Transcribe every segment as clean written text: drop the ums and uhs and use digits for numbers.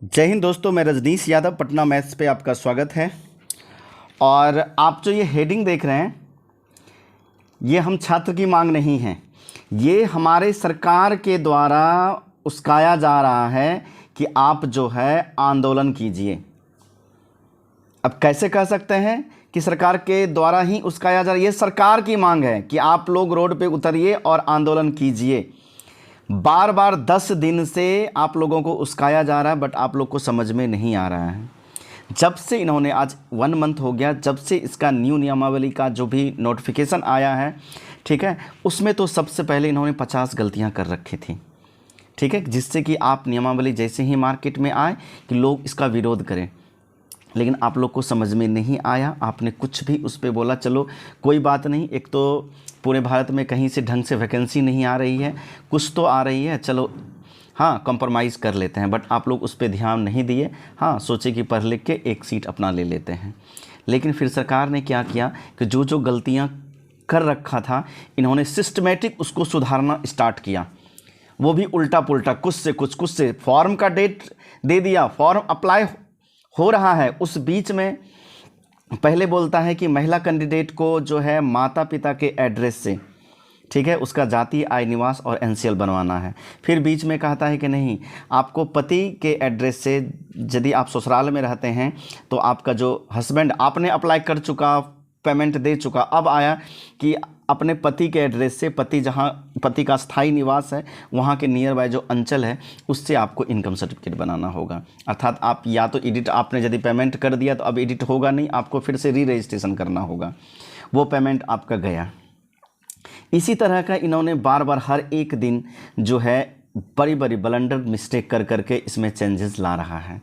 जय हिंद दोस्तों, मैं रजनीश यादव, पटना मैथ्स पे आपका स्वागत है। और आप जो ये हेडिंग देख रहे हैं, ये हम छात्र की मांग नहीं है, ये हमारे सरकार के द्वारा उस्काया जा रहा है कि आप जो है आंदोलन कीजिए। अब कैसे कह सकते हैं कि सरकार के द्वारा ही उस्काया जा रहा है? ये सरकार की मांग है कि आप लोग रोड पे उतरिए और आंदोलन कीजिए। बार बार 10 दिन से आप लोगों को उस्काया जा रहा है, बट आप लोग को समझ में नहीं आ रहा है। जब से इन्होंने, आज 1 मंथ हो गया जब से इसका न्यू नियमावली का जो भी नोटिफिकेशन आया है, ठीक है, उसमें तो सबसे पहले इन्होंने 50 गलतियां कर रखी थी, ठीक है, जिससे कि आप नियमावली जैसे ही मार्केट में आए कि लोग इसका विरोध करें। लेकिन आप लोग को समझ में नहीं आया, आपने कुछ भी उस पर बोला। चलो कोई बात नहीं, एक तो पूरे भारत में कहीं से ढंग से वैकेंसी नहीं आ रही है, कुछ तो आ रही है, चलो हाँ कॉम्प्रोमाइज़ कर लेते हैं, बट आप लोग उस पर ध्यान नहीं दिए। हाँ, सोचे कि पढ़ लिख के एक सीट अपना ले लेते हैं। लेकिन फिर सरकार ने क्या किया कि जो जो गलतियाँ कर रखा था, इन्होंने सिस्टमेटिक उसको सुधारना स्टार्ट किया। वो भी उल्टा पुल्टा, कुछ से कुछ से फॉर्म का डेट दे दिया, फॉर्म अप्लाई हो रहा है, उस बीच में पहले बोलता है कि महिला कैंडिडेट को जो है माता पिता के एड्रेस से, ठीक है, उसका जाति, आय, निवास और एनसीएल बनवाना है। फिर बीच में कहता है कि नहीं, आपको पति के एड्रेस से, यदि आप ससुराल में रहते हैं तो आपका जो हस्बैंड, आपने अप्लाई कर चुका, पेमेंट दे चुका, अब आया कि अपने पति के एड्रेस से, पति जहाँ पति का स्थायी निवास है वहाँ के नियर बाय जो अंचल है उससे आपको इनकम सर्टिफिकेट बनाना होगा। अर्थात आप या तो एडिट, आपने यदि पेमेंट कर दिया तो अब एडिट होगा नहीं, आपको फिर से री रजिस्ट्रेशन करना होगा। वो पेमेंट आपका गया। इसी तरह का इन्होंने बार बार हर एक दिन जो है बड़ी बड़ी ब्लंडर मिस्टेक कर करके इसमें चेंजेस ला रहा है,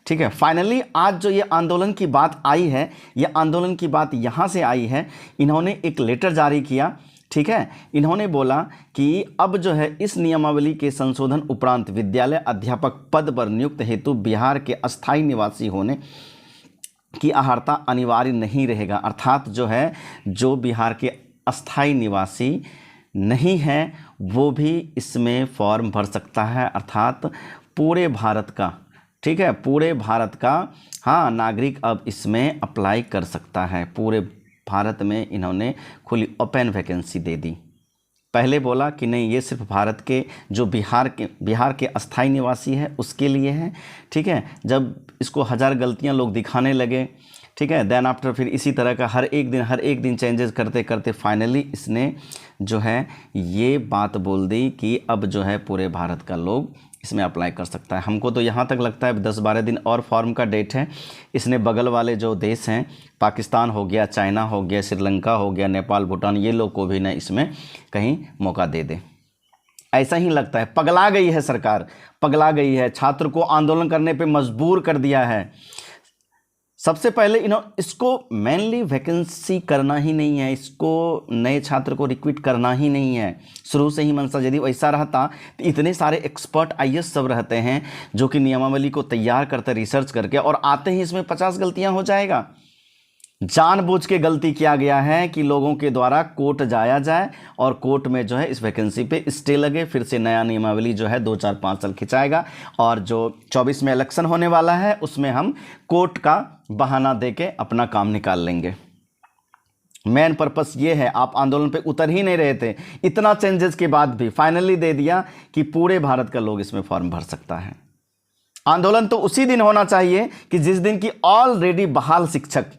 ठीक है। फाइनली आज जो ये आंदोलन की बात आई है, ये आंदोलन की बात यहाँ से आई है। इन्होंने एक लेटर जारी किया, ठीक है। इन्होंने बोला कि अब जो है इस नियमावली के संशोधन उपरांत विद्यालय अध्यापक पद पर नियुक्त हेतु बिहार के अस्थायी निवासी होने की अर्हता अनिवार्य नहीं रहेगा। अर्थात जो है, जो बिहार के अस्थायी निवासी नहीं है वो भी इसमें फॉर्म भर सकता है। अर्थात पूरे भारत का, ठीक है, पूरे भारत का हाँ नागरिक अब इसमें अप्लाई कर सकता है। पूरे भारत में इन्होंने खुली ओपन वैकेंसी दे दी। पहले बोला कि नहीं, ये सिर्फ भारत के जो बिहार के अस्थायी निवासी है उसके लिए है, ठीक है। जब इसको 1000 गलतियां लोग दिखाने लगे, ठीक है, देन आफ्टर फिर इसी तरह का हर एक दिन चेंजेस करते करते फाइनली इसने जो है ये बात बोल दी कि अब जो है पूरे भारत का लोग इसमें अप्लाई कर सकता है। हमको तो यहाँ तक लगता है 10-12 दिन और फॉर्म का डेट है। इसने बगल वाले जो देश हैं, पाकिस्तान हो गया, चाइना हो गया, श्रीलंका हो गया, नेपाल, भूटान, ये लोग को भी ना इसमें कहीं मौका दे दे, ऐसा ही लगता है। पगला गई है सरकार, पगला गई है, छात्र को आंदोलन करने पे मजबूर कर दिया है। सबसे पहले इसको मेनली वैकेंसी करना ही नहीं है, इसको नए छात्र को रिक्रूट करना ही नहीं है। शुरू से ही मनसा, यदि वैसा रहता तो इतने सारे एक्सपर्ट आईएएस सब रहते हैं जो कि नियमावली को तैयार करते रिसर्च करके, और आते ही इसमें 50 गलतियां हो जाएगा। जानबूझ के गलती किया गया है कि लोगों के द्वारा कोर्ट जाया जाए और कोर्ट में जो है इस वैकेंसी पे स्टे लगे, फिर से नया नियमावली जो है 2, 4, 5 साल खिंचाएगा, और जो 24 में इलेक्शन होने वाला है उसमें हम कोर्ट का बहाना देके अपना काम निकाल लेंगे। मेन पर्पस ये है। आप आंदोलन पे उतर ही नहीं रहे थे, इतना चेंजेस के बाद भी फाइनली दे दिया कि पूरे भारत का लोग इसमें फॉर्म भर सकता है। आंदोलन तो उसी दिन होना चाहिए कि जिस दिन की ऑलरेडी बहाल शिक्षक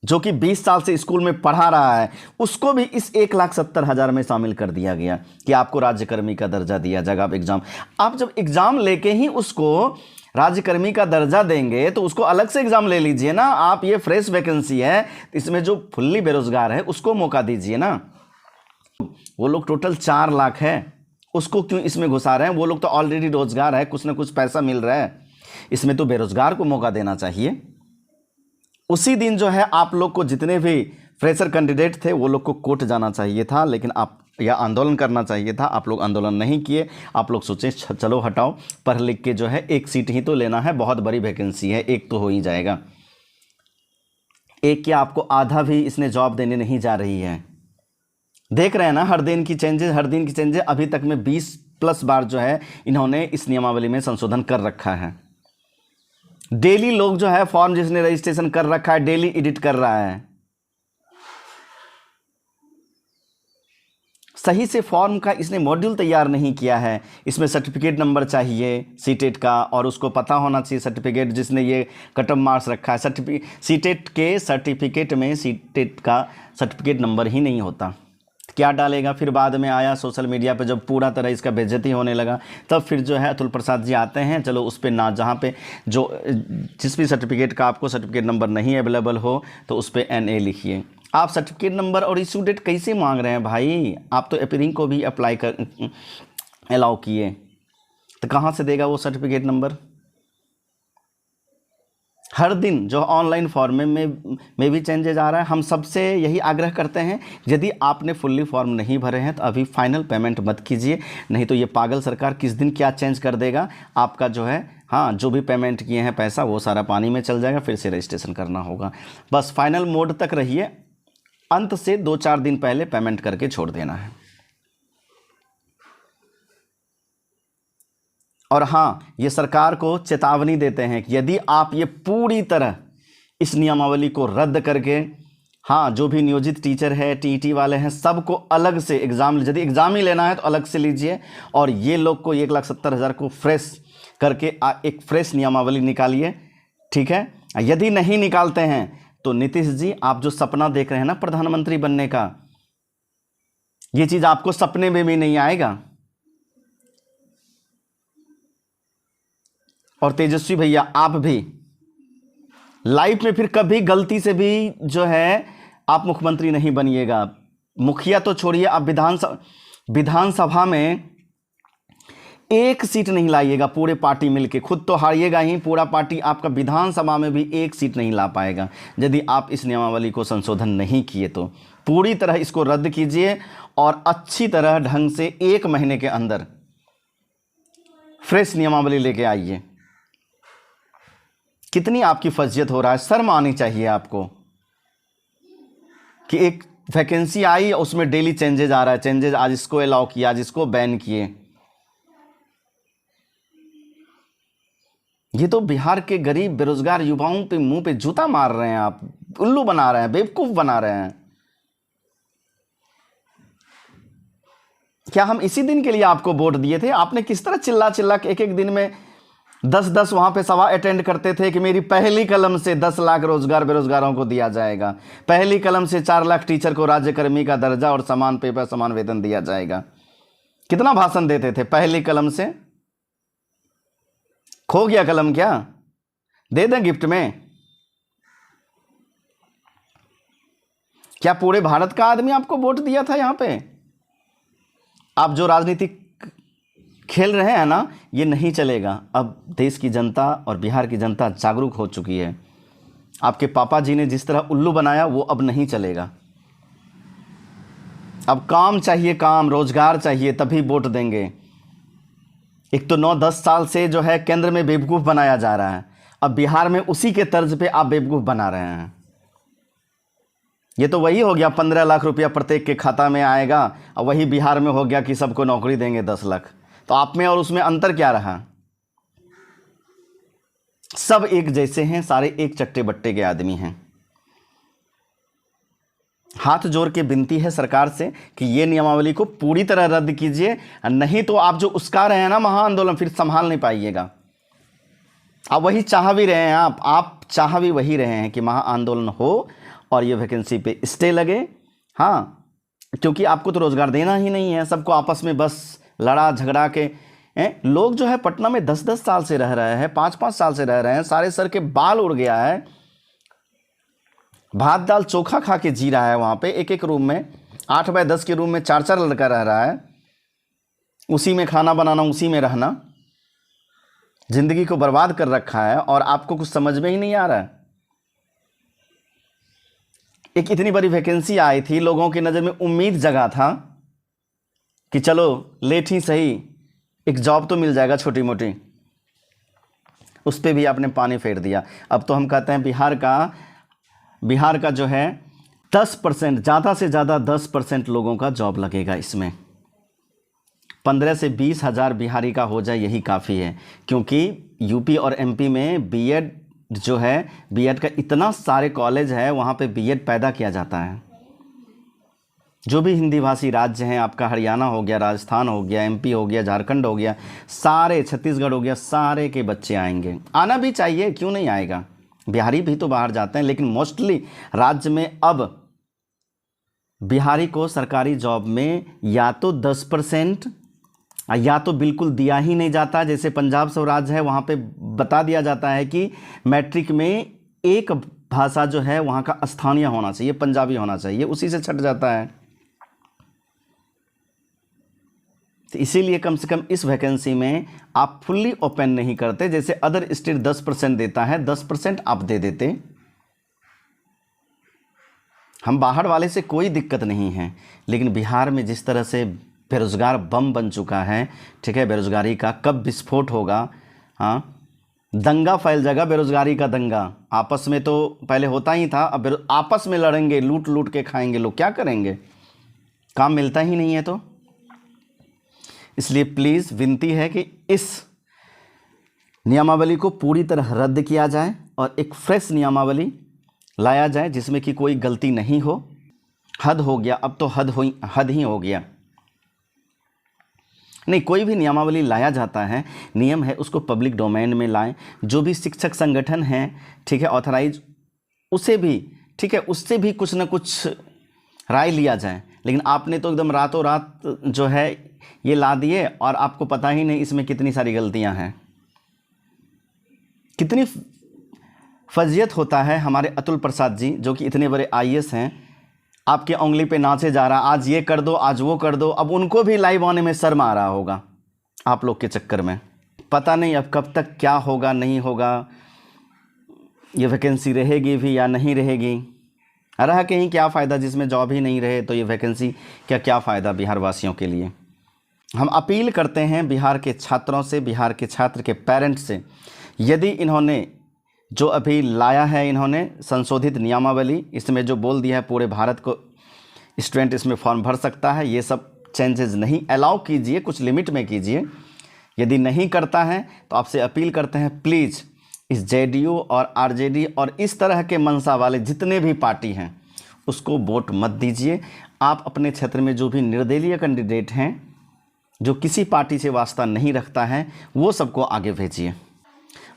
जो कि 20 साल से स्कूल में पढ़ा रहा है उसको भी इस 1,70,000 में शामिल कर दिया गया कि आपको राज्यकर्मी का दर्जा दिया जाएगा। आप जब एग्जाम लेके ही उसको राज्यकर्मी का दर्जा देंगे तो उसको अलग से एग्जाम ले लीजिए ना। आप ये फ्रेश वैकेंसी है, इसमें जो फुल्ली बेरोजगार है उसको मौका दीजिए ना। वो लोग टोटल 4 लाख है, उसको क्यों इसमें घुसा रहे हैं? वो लोग तो ऑलरेडी रोजगार है, कुछ ना कुछ पैसा मिल रहा है, इसमें तो बेरोजगार को मौका देना चाहिए। उसी दिन जो है आप लोग को जितने भी फ्रेशर कैंडिडेट थे वो लोग को कोर्ट जाना चाहिए था, लेकिन आप या आंदोलन करना चाहिए था। आप लोग आंदोलन नहीं किए। आप लोग सोचे चलो हटाओ, पढ़ लिख के जो है एक सीट ही तो लेना है, बहुत बड़ी वैकेंसी है, एक तो हो ही जाएगा। एक क्या, आपको आधा भी इसने जॉब देने नहीं जा रही है। देख रहे हैं ना, हर दिन की चेंजेस। अभी तक में 20+ बार जो है इन्होंने इस नियमावली में संशोधन कर रखा है। डेली लोग जो है फॉर्म जिसने रजिस्ट्रेशन कर रखा है डेली एडिट कर रहा है। सही से फॉर्म का इसने मॉड्यूल तैयार नहीं किया है। इसमें सर्टिफिकेट नंबर चाहिए सीटेट का, और उसको पता होना चाहिए सर्टिफिकेट जिसने ये कट ऑफ मार्क्स रखा है। सीटेट के सर्टिफिकेट में सीटेट का सर्टिफिकेट नंबर ही नहीं होता। क्या डालेगा? फिर बाद में आया सोशल मीडिया पे जब पूरा तरह इसका बेइज्जती होने लगा, तब फिर जो है अतुल प्रसाद जी आते हैं, चलो उस पर ना, जहाँ पे जो जिस भी सर्टिफिकेट का आपको सर्टिफिकेट नंबर नहीं अवेलेबल हो तो उस पर NA लिखिए। आप सर्टिफिकेट नंबर और इशू डेट कैसे मांग रहे हैं भाई? आप तो अपीयरिंग को भी अप्लाई कर अलाउ किए, तो कहाँ से देगा वो सर्टिफिकेट नंबर? हर दिन जो ऑनलाइन फॉर्म में भी चेंजेज आ रहा है। हम सबसे यही आग्रह करते हैं, यदि आपने फुल्ली फॉर्म नहीं भरे हैं तो अभी फाइनल पेमेंट मत कीजिए, नहीं तो ये पागल सरकार किस दिन क्या चेंज कर देगा। आपका जो है हाँ जो भी पेमेंट किए हैं पैसा वो सारा पानी में चल जाएगा, फिर से रजिस्ट्रेशन करना होगा। बस फाइनल मोड तक रहिए, अंत से 2-4 दिन पहले पेमेंट करके छोड़ देना है। और हाँ, ये सरकार को चेतावनी देते हैं कि यदि आप ये पूरी तरह इस नियमावली को रद्द करके, हाँ जो भी नियोजित टीचर है, TET वाले हैं, सबको अलग से एग्ज़ाम, यदि एग्ज़ाम ही लेना है तो अलग से लीजिए, और ये लोग को 1,70,000 को फ्रेश करके एक फ्रेश नियमावली निकालिए, ठीक है। यदि नहीं निकालते हैं तो नीतीश जी, आप जो सपना देख रहे हैं ना प्रधानमंत्री बनने का, ये चीज़ आपको सपने में भी नहीं आएगा। और तेजस्वी भैया, आप भी लाइफ में फिर कभी गलती से भी जो है आप मुख्यमंत्री नहीं बनिएगा। मुखिया तो छोड़िए, आप विधानसभा में एक सीट नहीं लाइएगा पूरे पार्टी मिलके, खुद तो हारिएगा ही, पूरा पार्टी आपका विधानसभा में भी एक सीट नहीं ला पाएगा यदि आप इस नियमावली को संशोधन नहीं किए तो। पूरी तरह इसको रद्द कीजिए और अच्छी तरह ढंग से 1 महीने के अंदर फ्रेश नियमावली लेके आइए। कितनी आपकी फजीयत हो रहा है, शर्म आनी चाहिए आपको कि एक वैकेंसी आई उसमें डेली चेंजेज आ रहा है, चेंजेज आज इसको अलाउ किया, आज इसको बैन किए। ये तो बिहार के गरीब बेरोजगार युवाओं पे मुंह पे जूता मार रहे हैं, आप उल्लू बना रहे हैं, बेवकूफ बना रहे हैं। क्या हम इसी दिन के लिए आपको वोट दिए थे? आपने किस तरह चिल्ला चिल्ला के एक दिन में 10-10 वहां पे सभा अटेंड करते थे कि मेरी पहली कलम से 10 लाख रोजगार बेरोजगारों को दिया जाएगा, पहली कलम से 4 लाख टीचर को राज्यकर्मी का दर्जा और समान पे पर समान वेतन दिया जाएगा। कितना भाषण देते थे पहली कलम से? खो गया कलम क्या? दे दें गिफ्ट में? क्या पूरे भारत का आदमी आपको वोट दिया था? यहां पे आप जो राजनीति खेल रहे हैं ना, ये नहीं चलेगा। अब देश की जनता और बिहार की जनता जागरूक हो चुकी है। आपके पापा जी ने जिस तरह उल्लू बनाया वो अब नहीं चलेगा। अब काम चाहिए, काम रोजगार चाहिए, तभी वोट देंगे। एक तो 9-10 साल से जो है केंद्र में बेवकूफ़ बनाया जा रहा है, अब बिहार में उसी के तर्ज पे आप बेवकूफ़ बना रहे हैं। ये तो वही हो गया 15 लाख रुपया प्रत्येक के खाता में आएगा, और वही बिहार में हो गया कि सबको नौकरी देंगे 10 लाख। तो आप में और उसमें अंतर क्या रहा? सब एक जैसे हैं, सारे एक चट्टे बट्टे के आदमी हैं। हाथ जोड़ के विनती है सरकार से कि ये नियमावली को पूरी तरह रद्द कीजिए, नहीं तो आप जो उसका रहे हैं ना महाआंदोलन, फिर संभाल नहीं पाइएगा। आप वही चाह भी रहे हैं, आप चाह भी वही रहे हैं कि महाआंदोलन हो और ये वैकेंसी पे स्टे लगे। हाँ, क्योंकि आपको तो रोज़गार देना ही नहीं है, सबको आपस में बस लड़ा झगड़ा के। लोग जो है पटना में 10-10 साल से रह रहे हैं, 5-5 साल से रह रहे हैं, सारे सर के बाल उड़ गया है, भात दाल चोखा खा के जी रहा है वहाँ पे। एक रूम में 8x10 के रूम में 4-4 लड़का रह रहा है, उसी में खाना बनाना, उसी में रहना, जिंदगी को बर्बाद कर रखा है, और आपको कुछ समझ में ही नहीं आ रहा है। एक इतनी बड़ी वैकेंसी आई थी, लोगों की नज़र में उम्मीद जगा था कि चलो लेट ही सही एक जॉब तो मिल जाएगा छोटी मोटी, उस पर भी आपने पानी फेर दिया। अब तो हम कहते हैं बिहार का जो है 10%, ज़्यादा से ज़्यादा 10% लोगों का जॉब लगेगा इसमें। 15 से 20 हज़ार बिहारी का हो जाए यही काफ़ी है, क्योंकि यूपी और एमपी में बीएड जो है बीएड का इतना सारे कॉलेज है, वहाँ पे बीएड पैदा किया जाता है। जो भी हिंदी भाषी राज्य हैं, आपका हरियाणा हो गया, राजस्थान हो गया, एमपी हो गया, झारखंड हो गया, सारे, छत्तीसगढ़ हो गया, सारे के बच्चे आएंगे। आना भी चाहिए, क्यों नहीं आएगा। बिहारी भी तो बाहर जाते हैं, लेकिन मोस्टली राज्य में अब बिहारी को सरकारी जॉब में या तो 10% या तो बिल्कुल दिया ही नहीं जाता। जैसे पंजाब स्वराज है, वहाँ पे बता दिया जाता है कि मैट्रिक में एक भाषा जो है वहाँ का स्थानीय होना चाहिए, पंजाबी होना चाहिए, उसी से छट जाता है। तो इसीलिए कम से कम इस वैकेंसी में आप फुल्ली ओपन नहीं करते। जैसे अदर स्टेट 10% देता है, 10% आप दे देते। हम बाहर वाले से कोई दिक्कत नहीं है, लेकिन बिहार में जिस तरह से बेरोज़गार बम बन चुका है, ठीक है, बेरोज़गारी का कब विस्फोट होगा, हाँ, दंगा फैल जाएगा, बेरोज़गारी का दंगा। आपस में तो पहले होता ही था, अब आपस में लड़ेंगे, लूट लूट के खाएंगे लोग, क्या करेंगे, काम मिलता ही नहीं है। तो इसलिए प्लीज़ विनती है कि इस नियमावली को पूरी तरह रद्द किया जाए और एक फ्रेश नियमावली लाया जाए जिसमें कि कोई गलती नहीं हो। हद हो गया, अब तो हद ही हो गया। नहीं, कोई भी नियमावली लाया जाता है, नियम है, उसको पब्लिक डोमेन में लाएं। जो भी शिक्षक संगठन है, ठीक है, ऑथराइज, उसे भी, ठीक है, उससे भी कुछ ना कुछ राय लिया जाए। लेकिन आपने तो एकदम रातों रात जो है ये ला दिए और आपको पता ही नहीं इसमें कितनी सारी गलतियां हैं। कितनी फजियत होता है हमारे अतुल प्रसाद जी, जो कि इतने बड़े आईएएस हैं, आपके उंगली पे नाचे जा रहा, आज ये कर दो, आज वो कर दो। अब उनको भी लाइव आने में शर्म आ रहा होगा आप लोग के चक्कर में। पता नहीं अब कब तक क्या होगा, नहीं होगा, ये वैकेंसी रहेगी भी या नहीं रहेगी। रह कहीं क्या फ़ायदा, जिसमें जॉब ही नहीं रहे तो ये वैकेंसी क्या फ़ायदा बिहार वासियों के लिए। हम अपील करते हैं बिहार के छात्रों से, बिहार के छात्र के पेरेंट्स से, यदि इन्होंने जो अभी लाया है, इन्होंने संशोधित नियमावली, इसमें जो बोल दिया है पूरे भारत को स्टूडेंट इसमें फॉर्म भर सकता है, ये सब चेंजेस नहीं अलाउ कीजिए, कुछ लिमिट में कीजिए। यदि नहीं करता है तो आपसे अपील करते हैं, प्लीज़ इस जेडीयू और आरजेडी और इस तरह के मनसा वाले जितने भी पार्टी हैं उसको वोट मत दीजिए। आप अपने क्षेत्र में जो भी निर्दलीय कैंडिडेट हैं, जो किसी पार्टी से वास्ता नहीं रखता है, वो सबको आगे भेजिए।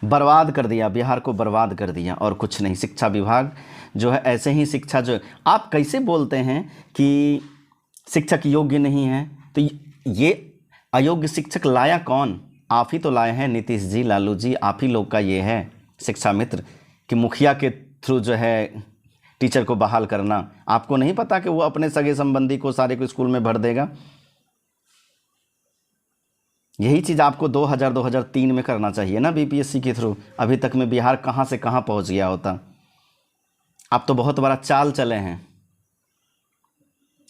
बर्बाद कर दिया, बिहार को बर्बाद कर दिया और कुछ नहीं। शिक्षा विभाग जो है ऐसे ही शिक्षा, जो आप कैसे बोलते हैं कि शिक्षक योग्य नहीं है, तो ये अयोग्य शिक्षक लाया कौन? आप ही तो लाए हैं, नीतीश जी, लालू जी, आप ही लोग का ये है शिक्षा मित्र कि मुखिया के थ्रू जो है टीचर को बहाल करना। आपको नहीं पता कि वो अपने सगे संबंधी को सारे को स्कूल में भर देगा? यही चीज़ आपको 2003 में करना चाहिए ना, बीपीएससी के थ्रू। अभी तक में बिहार कहाँ से कहाँ पहुँच गया होता। आप तो बहुत बड़ा चाल चले हैं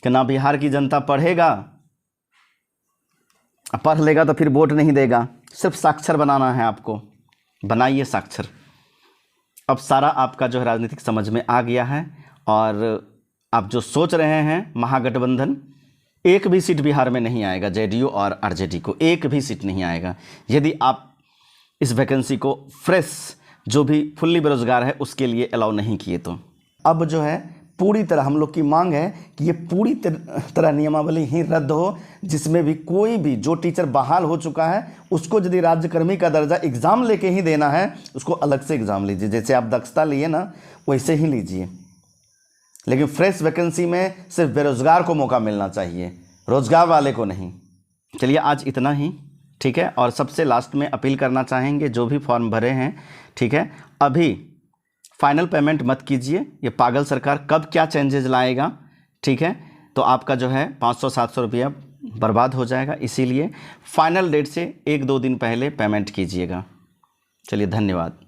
कि ना बिहार की जनता पढ़ेगा, पढ़ लेगा तो फिर वोट नहीं देगा। सिर्फ साक्षर बनाना है आपको, बनाइए साक्षर। अब सारा आपका जो है राजनीतिक समझ में आ गया है और आप जो सोच रहे हैं महागठबंधन, एक भी सीट बिहार में नहीं आएगा। जेडीयू और आरजेडी को एक भी सीट नहीं आएगा यदि आप इस वैकेंसी को फ्रेश, जो भी फुल्ली बेरोजगार है उसके लिए अलाउ नहीं किए। तो अब जो है पूरी तरह हम लोग की मांग है कि ये पूरी तरह नियमावली ही रद्द हो, जिसमें भी कोई भी जो टीचर बहाल हो चुका है उसको यदि राज्यकर्मी का दर्जा एग्ज़ाम लेके ही देना है, उसको अलग से एग्ज़ाम लीजिए। जैसे आप दक्षता लिए ना, वैसे ही लीजिए। लेकिन फ्रेश वैकेंसी में सिर्फ बेरोज़गार को मौका मिलना चाहिए, रोज़गार वाले को नहीं। चलिए आज इतना ही, ठीक है। और सबसे लास्ट में अपील करना चाहेंगे, जो भी फॉर्म भरे हैं, ठीक है, अभी फाइनल पेमेंट मत कीजिए। ये पागल सरकार कब क्या चेंजेस लाएगा, ठीक है, तो आपका जो है 500-700 रुपया बर्बाद हो जाएगा। इसीलिए फाइनल डेट से 1-2 दिन पहले पेमेंट कीजिएगा। चलिए धन्यवाद।